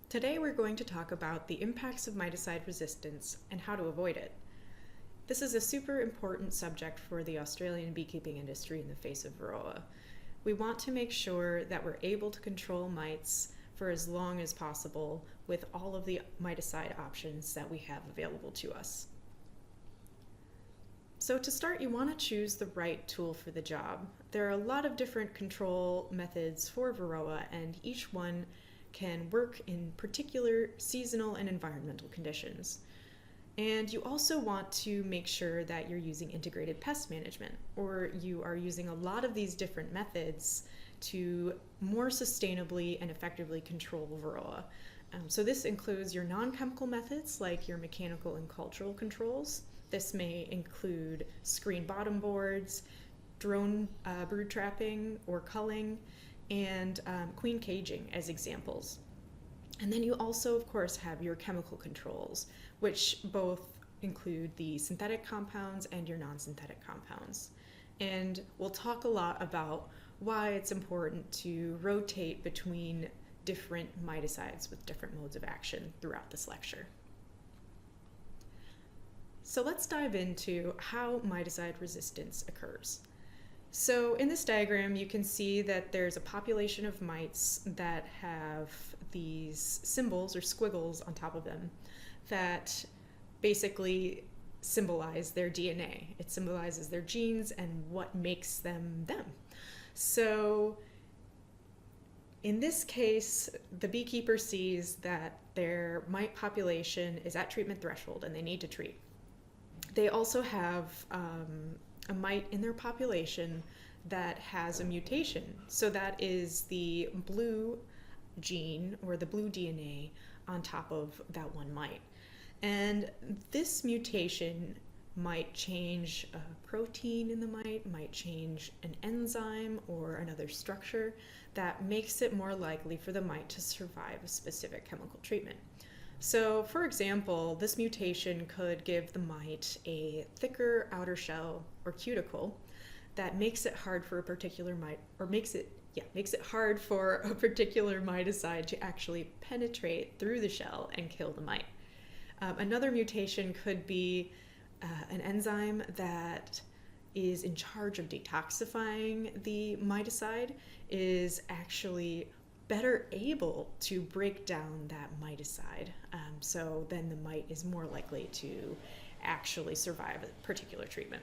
Today we're going to talk about the impacts of miticide resistance and how to avoid it. This is a super important subject for the Australian beekeeping industry in the face of Varroa. We want to make sure that we're able to control mites for as long as possible with all of the miticide options that we have available to us. So to start, you want to choose the right tool for the job. There are a lot of different control methods for Varroa, and each one can work in particular seasonal and environmental conditions. And you also want to make sure that you're using integrated pest management, or you are using a lot of these different methods to more sustainably and effectively control Varroa. So this includes your non-chemical methods like your mechanical and cultural controls. This may include screen bottom boards, drone brood trapping or culling, and queen caging as examples. And then you also, of course, have your chemical controls, which both include the synthetic compounds and your non-synthetic compounds. And we'll talk a lot about why it's important to rotate between different miticides with different modes of action throughout this lecture. So let's dive into how miticide resistance occurs. So in this diagram, you can see that there's a population of mites that have these symbols or squiggles on top of them that basically symbolize their DNA. It symbolizes their genes and what makes them them. So in this case, the beekeeper sees that their mite population is at treatment threshold and they need to treat. They also have a mite in their population that has a mutation. So that is the blue gene or the blue DNA on top of that one mite. And this mutation might change a protein in the mite, might change an enzyme or another structure that makes it more likely for the mite to survive a specific chemical treatment. So, for example, this mutation could give the mite a thicker outer shell or cuticle that makes it hard for a particular mite, or makes it hard for a particular miticide to actually penetrate through the shell and kill the mite. Another mutation could be an enzyme that is in charge of detoxifying the miticide is actually better able to break down that miticide. So then the mite is more likely to actually survive a particular treatment.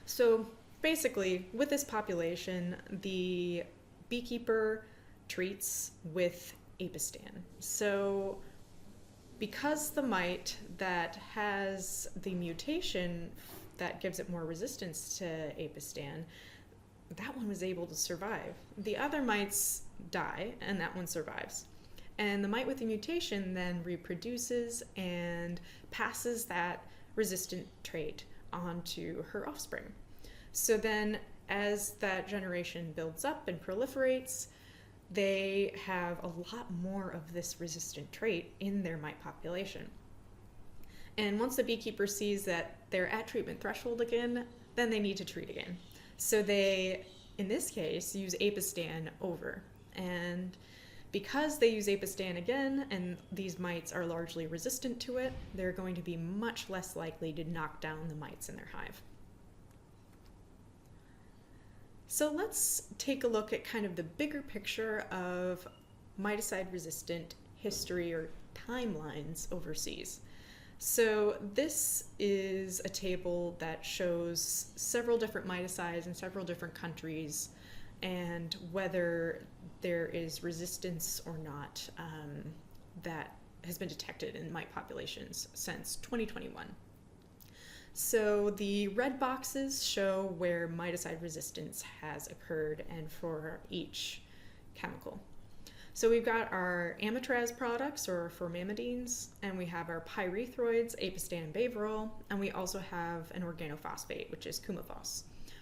So basically, with this population, the beekeeper treats with apistan. So because the mite that has the mutation that gives it more resistance to apistan, that one was able to survive. The other mites die, and that one survives. And the mite with the mutation then reproduces and passes that resistant trait onto her offspring. So then, as that generation builds up and proliferates, they have a lot more of this resistant trait in their mite population. And once the beekeeper sees that they're at treatment threshold again, then they need to treat again. So they, in this case, use apistan over. And because they use apistan again, and these mites are largely resistant to it, they're going to be much less likely to knock down the mites in their hive. So let's take a look at kind of the bigger picture of miticide-resistant history or timelines overseas. So this is a table that shows several different miticides in several different countries and whether there is resistance or not that has been detected in mite populations since 2021. So the red boxes show where miticide resistance has occurred and for each chemical. So we've got our amitraz products, or formamidines, and we have our pyrethroids, apistan and baverol, and we also have an organophosphate, which is coumaphos.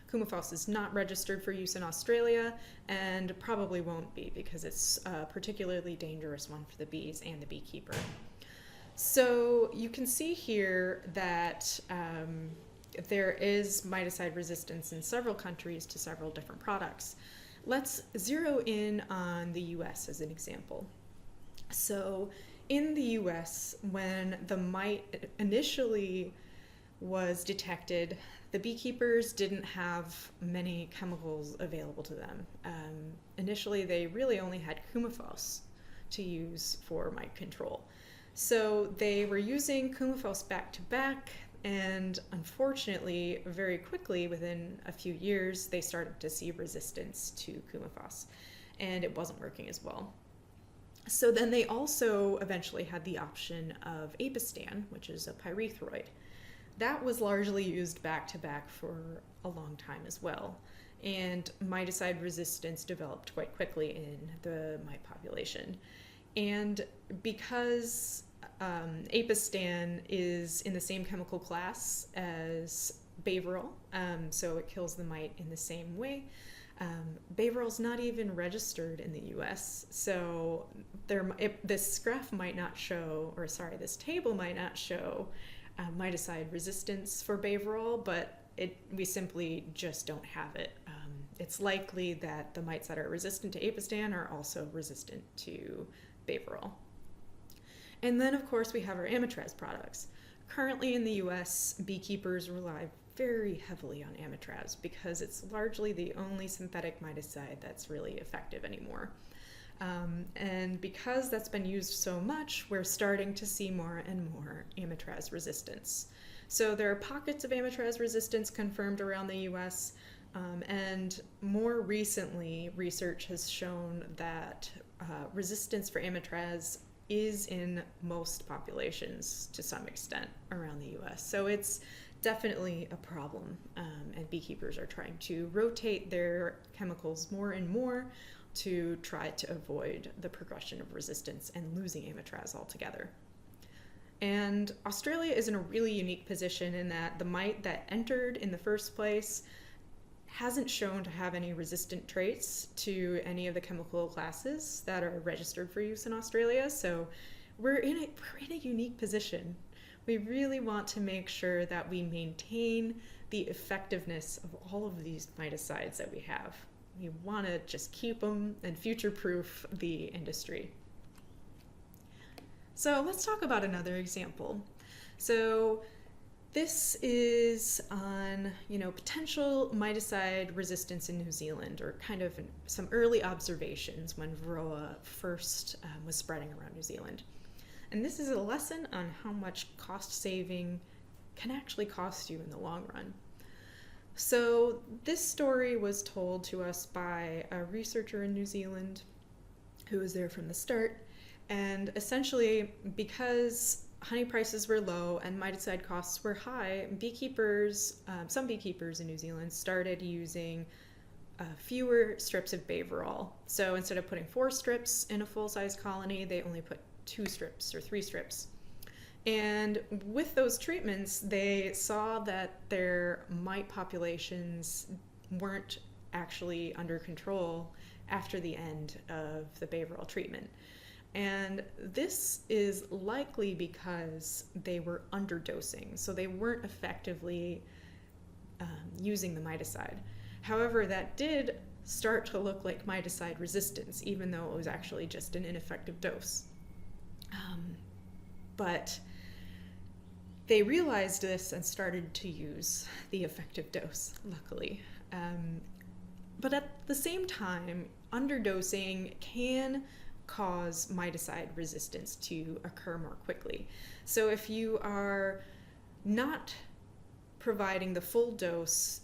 Coumaphos is not registered for use in Australia and probably won't be because it's a particularly dangerous one for the bees and the beekeeper. So you can see here that there is miticide resistance in several countries to several different products. Let's zero in on the US as an example. So So in the US, when the mite initially was detected, the beekeepers didn't have many chemicals available to them. Initially, they really only had Coumaphos to use for mite control. So they were using Coumaphos back to back, and unfortunately, very quickly, within a few years, they started to see resistance to Coumaphos, and it wasn't working as well. So then they also eventually had the option of Apistan, which is a pyrethroid. That was largely used back to back for a long time as well, and miticide resistance developed quite quickly in the mite population. And because Apistan is in the same chemical class as Baverol, so it kills the mite in the same way. Baverol's not even registered in the US, so this graph might not show, or sorry, this table might not show miticide resistance for Baverol, but we simply just don't have it. It's likely that the mites that are resistant to Apistan are also resistant to Baverol. And then, of course, we have our Amitraz products. Currently in the US, beekeepers rely very heavily on Amitraz because it's largely the only synthetic miticide that's really effective anymore. And because that's been used so much, we're starting to see more and more Amitraz resistance. So there are pockets of Amitraz resistance confirmed around the US, and more recently, research has shown that resistance for Amitraz is in most populations to some extent around the US. So it's definitely a problem, and beekeepers are trying to rotate their chemicals more and more to try to avoid the progression of resistance and losing Amitraz altogether. And Australia is in a really unique position in that the mite that entered in the first place hasn't shown to have any resistant traits to any of the chemical classes that are registered for use in Australia. So we're in a unique position. We really want to make sure that we maintain the effectiveness of all of these miticides that we have. We want to just keep them and future-proof the industry. So let's talk about another example. So this is on, potential miticide resistance in New Zealand, or kind of some early observations when Varroa first was spreading around New Zealand. And this is a lesson on how much cost saving can actually cost you in the long run. So this story was told to us by a researcher in New Zealand who was there from the start. And essentially, because honey prices were low and miticide costs were high, some beekeepers in New Zealand started using fewer strips of Baverol. So instead of putting 4 strips in a full-size colony, they only put 2 strips or 3 strips. And with those treatments, they saw that their mite populations weren't actually under control after the end of the Baverol treatment. And this is likely because they were underdosing, so they weren't effectively using the miticide. However, that did start to look like miticide resistance, even though it was actually just an ineffective dose. But they realized this and started to use the effective dose, luckily. But at the same time, underdosing can cause miticide resistance to occur more quickly. So if you are not providing the full dose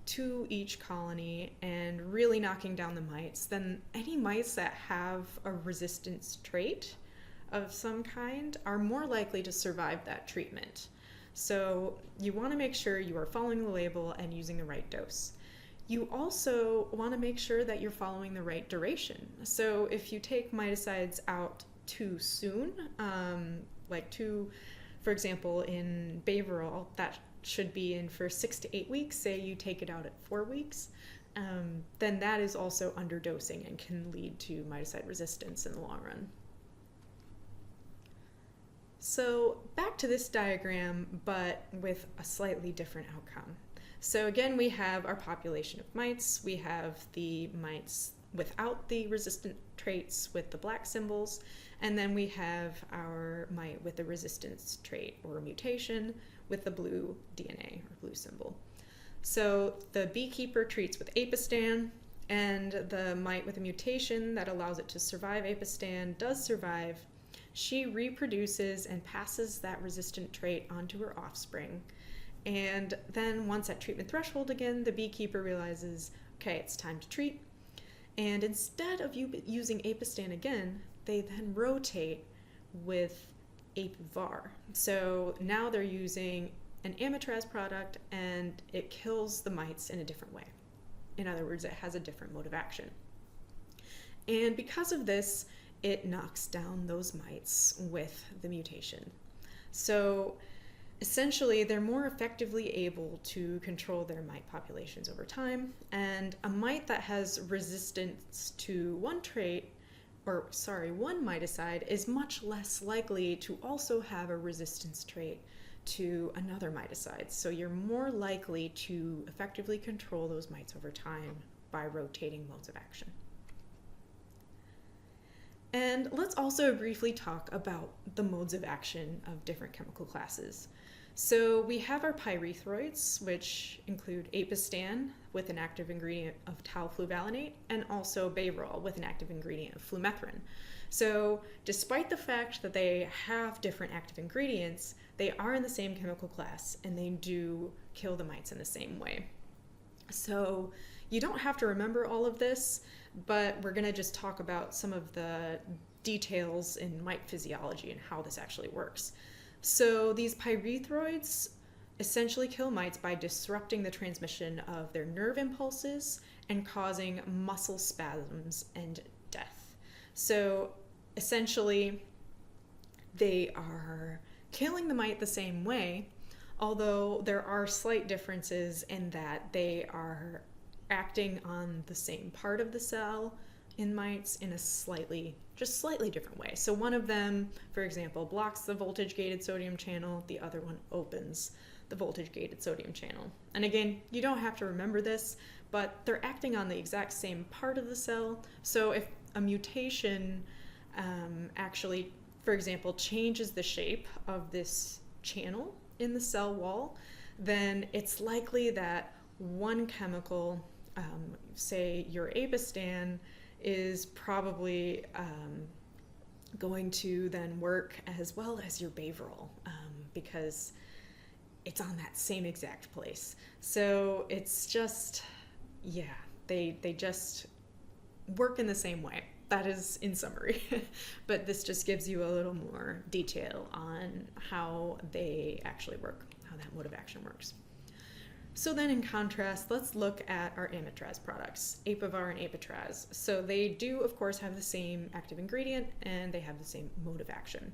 to each colony and really knocking down the mites, then any mites that have a resistance trait of some kind are more likely to survive that treatment. So you want to make sure you are following the label and using the right dose. You also want to make sure that you're following the right duration. So if you take miticides out too soon, for example, in Baverol, that should be in for 6 to 8 weeks, say you take it out at 4 weeks, then that is also underdosing and can lead to miticide resistance in the long run. So back to this diagram, but with a slightly different outcome. So again, we have our population of mites. We have the mites without the resistant traits with the black symbols, and then we have our mite with the resistance trait or mutation with the blue DNA or blue symbol. So the beekeeper treats with apistan, and the mite with a mutation that allows it to survive apistan does survive. She reproduces and passes that resistant trait onto her offspring. And then once at treatment threshold again, the beekeeper realizes, okay, it's time to treat. And instead of using apistan again, they then rotate with apivar. So now they're using an amitraz product, and it kills the mites in a different way. In other words, it has a different mode of action. And because of this, it knocks down those mites with the mutation. So essentially, they're more effectively able to control their mite populations over time, and a mite that has resistance to one miticide is much less likely to also have a resistance trait to another miticide. So you're more likely to effectively control those mites over time by rotating modes of action. And let's also briefly talk about the modes of action of different chemical classes. So we have our pyrethroids, which include apistan with an active ingredient of talfluvalinate, and also baverol with an active ingredient of flumethrin. So despite the fact that they have different active ingredients, they are in the same chemical class, and they do kill the mites in the same way. So you don't have to remember all of this, but we're going to just talk about some of the details in mite physiology and how this actually works. So these pyrethroids essentially kill mites by disrupting the transmission of their nerve impulses and causing muscle spasms and death. So essentially, they are killing the mite the same way, although there are slight differences in that they are acting on the same part of the cell in mites in a slightly different way. So one of them, for example, blocks the voltage-gated sodium channel, the other one opens the voltage-gated sodium channel. And again, you don't have to remember this, but they're acting on the exact same part of the cell. So if a mutation actually, for example, changes the shape of this channel in the cell wall, then it's likely that one chemical, say your apistan, is probably going to then work as well as your baverol, because it's on that same exact place. So it's just, yeah, they just work in the same way. That is in summary. But this just gives you a little more detail on how they actually work, how that mode of action works. So then in contrast, let's look at our amitraz products, apivar and apitraz. So they do, of course, have the same active ingredient, and they have the same mode of action.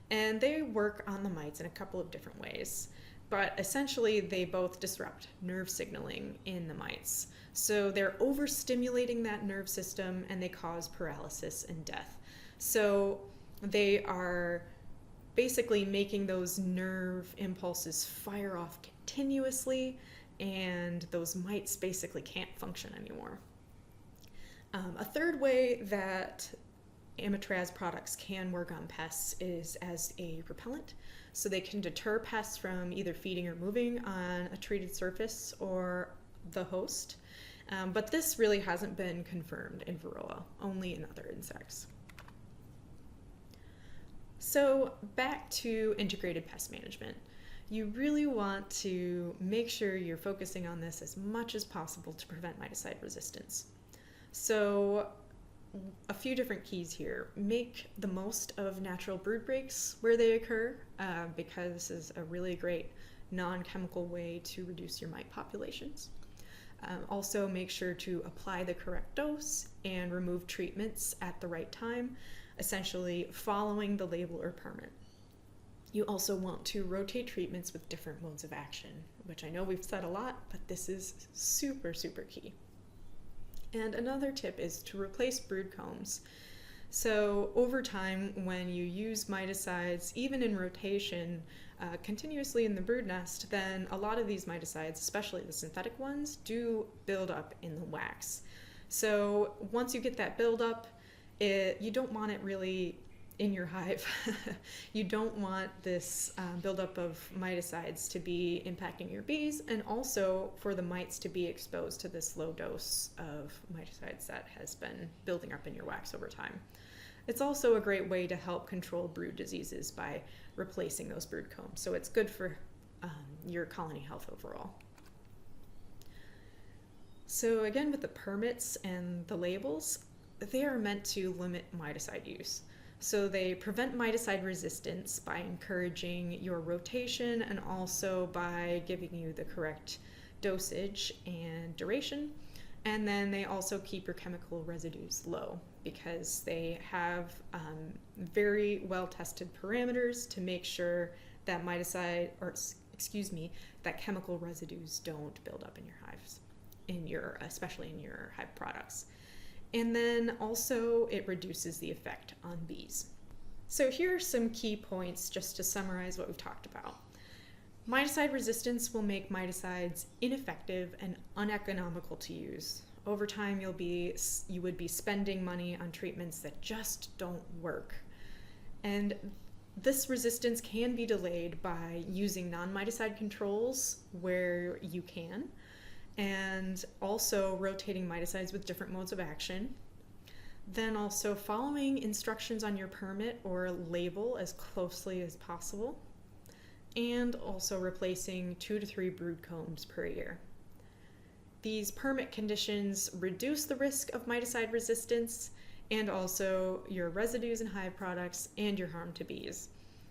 And they work on the mites in a couple of different ways. But essentially, they both disrupt nerve signaling in the mites. So they're overstimulating that nerve system, and they cause paralysis and death. So they are basically making those nerve impulses fire off continuously, and those mites basically can't function anymore. A third way that amitraz products can work on pests is as a repellent. So they can deter pests from either feeding or moving on a treated surface or the host. But this really hasn't been confirmed in Varroa, only in other insects. So back to integrated pest management. You really want to make sure you're focusing on this as much as possible to prevent miticide resistance. So a few different keys here. Make the most of natural brood breaks where they occur, because this is a really great non-chemical way to reduce your mite populations. Also make sure to apply the correct dose and remove treatments at the right time, essentially following the label or permit. You also want to rotate treatments with different modes of action, which I know we've said a lot, but this is super, super key. And another tip is to replace brood combs. So over time, when you use miticides, even in rotation, continuously in the brood nest, then a lot of these miticides, especially the synthetic ones, do build up in the wax. So once you get that buildup, you don't want it really in your hive. You don't want this buildup of miticides to be impacting your bees, and also for the mites to be exposed to this low dose of miticides that has been building up in your wax over time. It's also a great way to help control brood diseases by replacing those brood combs. So it's good for your colony health overall. So again, with the permits and the labels, they are meant to limit miticide use. So they prevent miticide resistance by encouraging your rotation and also by giving you the correct dosage and duration. And then they also keep your chemical residues low because they have very well-tested parameters to make sure that that chemical residues don't build up in your hives, especially in your hive products. And then also it reduces the effect on bees. So here are some key points just to summarize what we've talked about. Miticide resistance will make miticides ineffective and uneconomical to use. Over time, you would be spending money on treatments that just don't work. And this resistance can be delayed by using non-miticide controls where you can, and also rotating miticides with different modes of action. Then also following instructions on your permit or label as closely as possible, and also replacing 2 to 3 brood combs per year. These permit conditions reduce the risk of miticide resistance and also your residues in hive products and your harm to bees.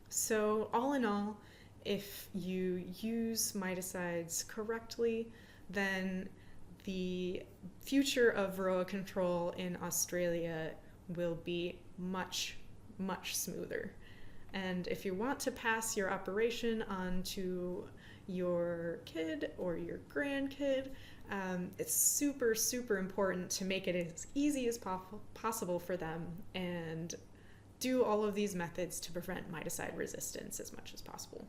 So all in all, if you use miticides correctly, then the future of varroa control in Australia will be much, much smoother. And if you want to pass your operation on to your kid or your grandkid, it's super, super important to make it as easy as possible for them and do all of these methods to prevent miticide resistance as much as possible.